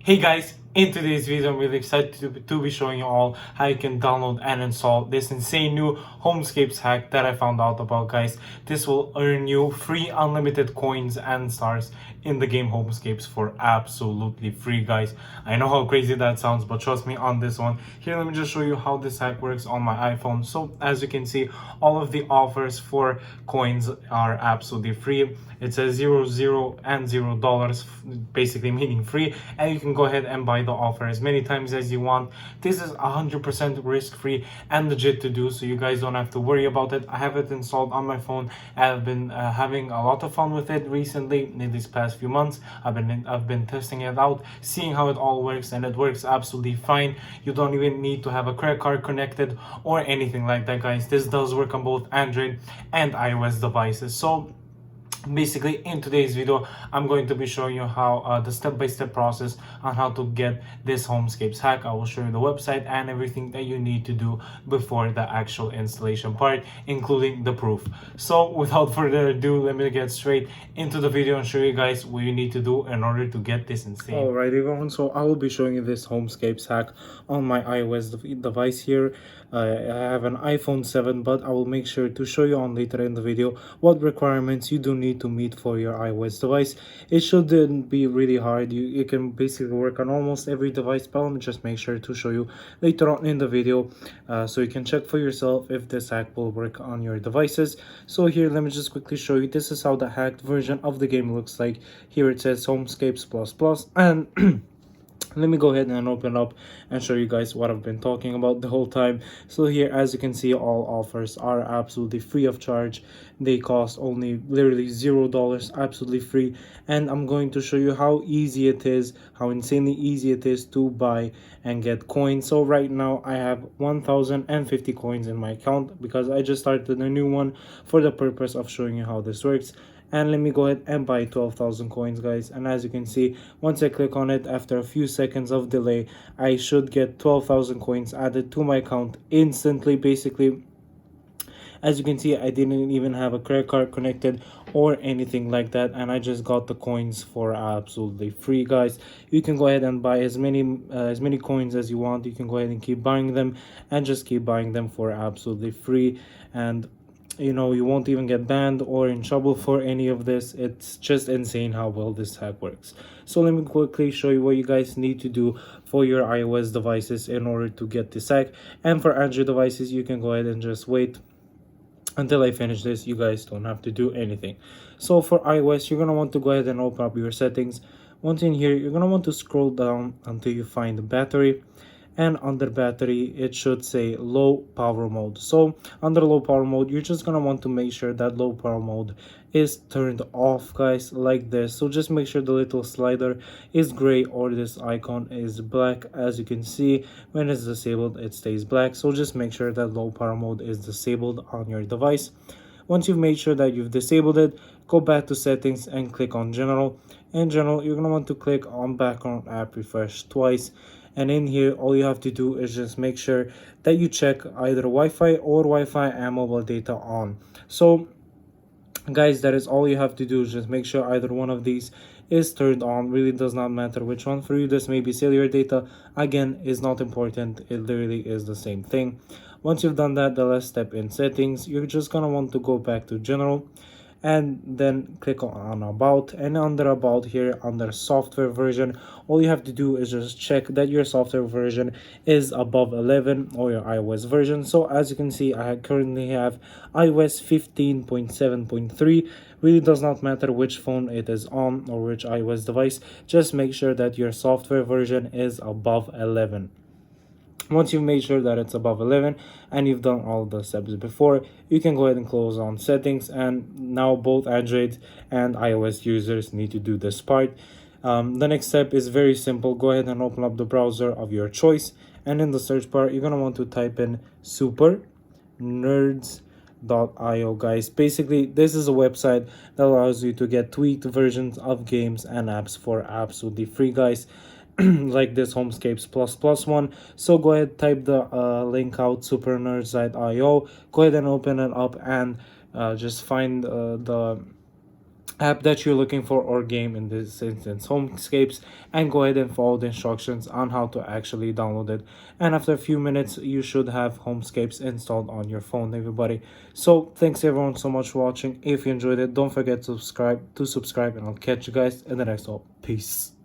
Hey guys, in today's video I'm really excited to be showing you all how you can download and install this insane new Homescapes hack that I found out about, guys. This will earn you free unlimited coins and stars in the game Homescapes for absolutely free, guys. I know how crazy that sounds, but trust me on this one. Here, let me just show you how this hack works on my iPhone. So as you can see, all of the offers for coins are absolutely free. It says 0 and $0, basically meaning free, and you can go ahead and buy the offer as many times as you want. This is 100% risk-free and legit to do, so you guys don't have to worry about it. I have it installed on my phone. I've been having a lot of fun with it recently in these past few months. I've been testing it out, seeing how it all works, and it works absolutely fine. You don't even need to have a credit card connected or anything like that, guys. This does work on both Android and iOS devices. So basically, in today's video I'm going to be showing you how the step-by-step process on how to get this Homescapes hack. I will show you the website and everything that you need to do before the actual installation part, including the proof. So without further ado, let me get straight into the video and show you guys what you need to do in order to get this insane. Alright everyone, so I will be showing you this Homescapes hack on my iOS device here. I have an iPhone 7, but I will make sure to show you on later in the video what requirements you do need to meet for your iOS device. It shouldn't be really hard. You can basically work on almost every device, but let me just make sure to show you later on in the video so you can check for yourself if this hack will work on your devices. So here, let me just quickly show you. This is how the hacked version of the game looks like. Here it says Homescapes plus and let me go ahead and open up and show you guys what I've been talking about the whole time. So here, as you can see, all offers are absolutely free of charge. They cost only literally $0, absolutely free. And I'm going to show you how easy it is, how insanely easy it is to buy and get coins. So right now I have 1050 coins in my account because I just started a new one for the purpose of showing you how this works. And let me go ahead and buy 12,000 coins, guys. And as you can see, once I click on it, after a few seconds of delay, I should get 12,000 coins added to my account instantly. Basically, as you can see, I didn't even have a credit card connected or anything like that, and I just got the coins for absolutely free, guys. You can go ahead and buy as many coins as you want. You can go ahead and keep buying them and just keep buying them for absolutely free. And you know, you won't even get banned or in trouble for any of this. It's just insane how well this hack works. So let me quickly show you what you guys need to do for your iOS devices in order to get this hack. And for Android devices, you can go ahead and just wait until I finish this. You guys don't have to do anything. So for iOS, you're gonna want to go ahead and open up your settings. Once in here, you're gonna want to scroll down until you find the battery, and under battery it should say low power mode. So under low power mode, you're just gonna want to make sure that low power mode is turned off, guys, like this. So just make sure the little slider is gray or this icon is black. As you can see, when it's disabled, it stays black. So just make sure that low power mode is disabled on your device. Once you've made sure that you've disabled it, go back to settings and click on general. In general, you're gonna want to click on background app refresh twice. And in here, all you have to do is just make sure that you check either Wi-Fi or Wi-Fi and mobile data on. So guys, that is all you have to do. Just make sure either one of these is turned on. Really does not matter which one for you. This may be cellular data, again, is not important. It literally is the same thing. Once you've done that, the last step in settings, you're just gonna want to go back to general and then click on about. And under about here, under software version, all you have to do is just check that your software version is above 11 or your iOS version. So as you can see, I currently have iOS 15.7.3. Really does not matter which phone it is on or which iOS device, just make sure that your software version is above 11. Once you've made sure that it's above 11 and you've done all the steps before, you can go ahead and close on settings. And now both Android and iOS users need to do this part. The next step is very simple. Go ahead and open up the browser of your choice, and in the search bar, you're gonna want to type in supernerds.io, guys. Basically, this is a website that allows you to get tweaked versions of games and apps for absolutely free, guys. Like this Homescapes plus one. So go ahead, type the link out, supernerds.io. Go ahead and open it up and just find the app that you're looking for, or game in this instance, Homescapes, and go ahead and follow the instructions on how to actually download it. And after a few minutes, you should have Homescapes installed on your phone, everybody. So thanks everyone so much for watching. If you enjoyed it, don't forget to subscribe, and I'll catch you guys in the next one. Peace.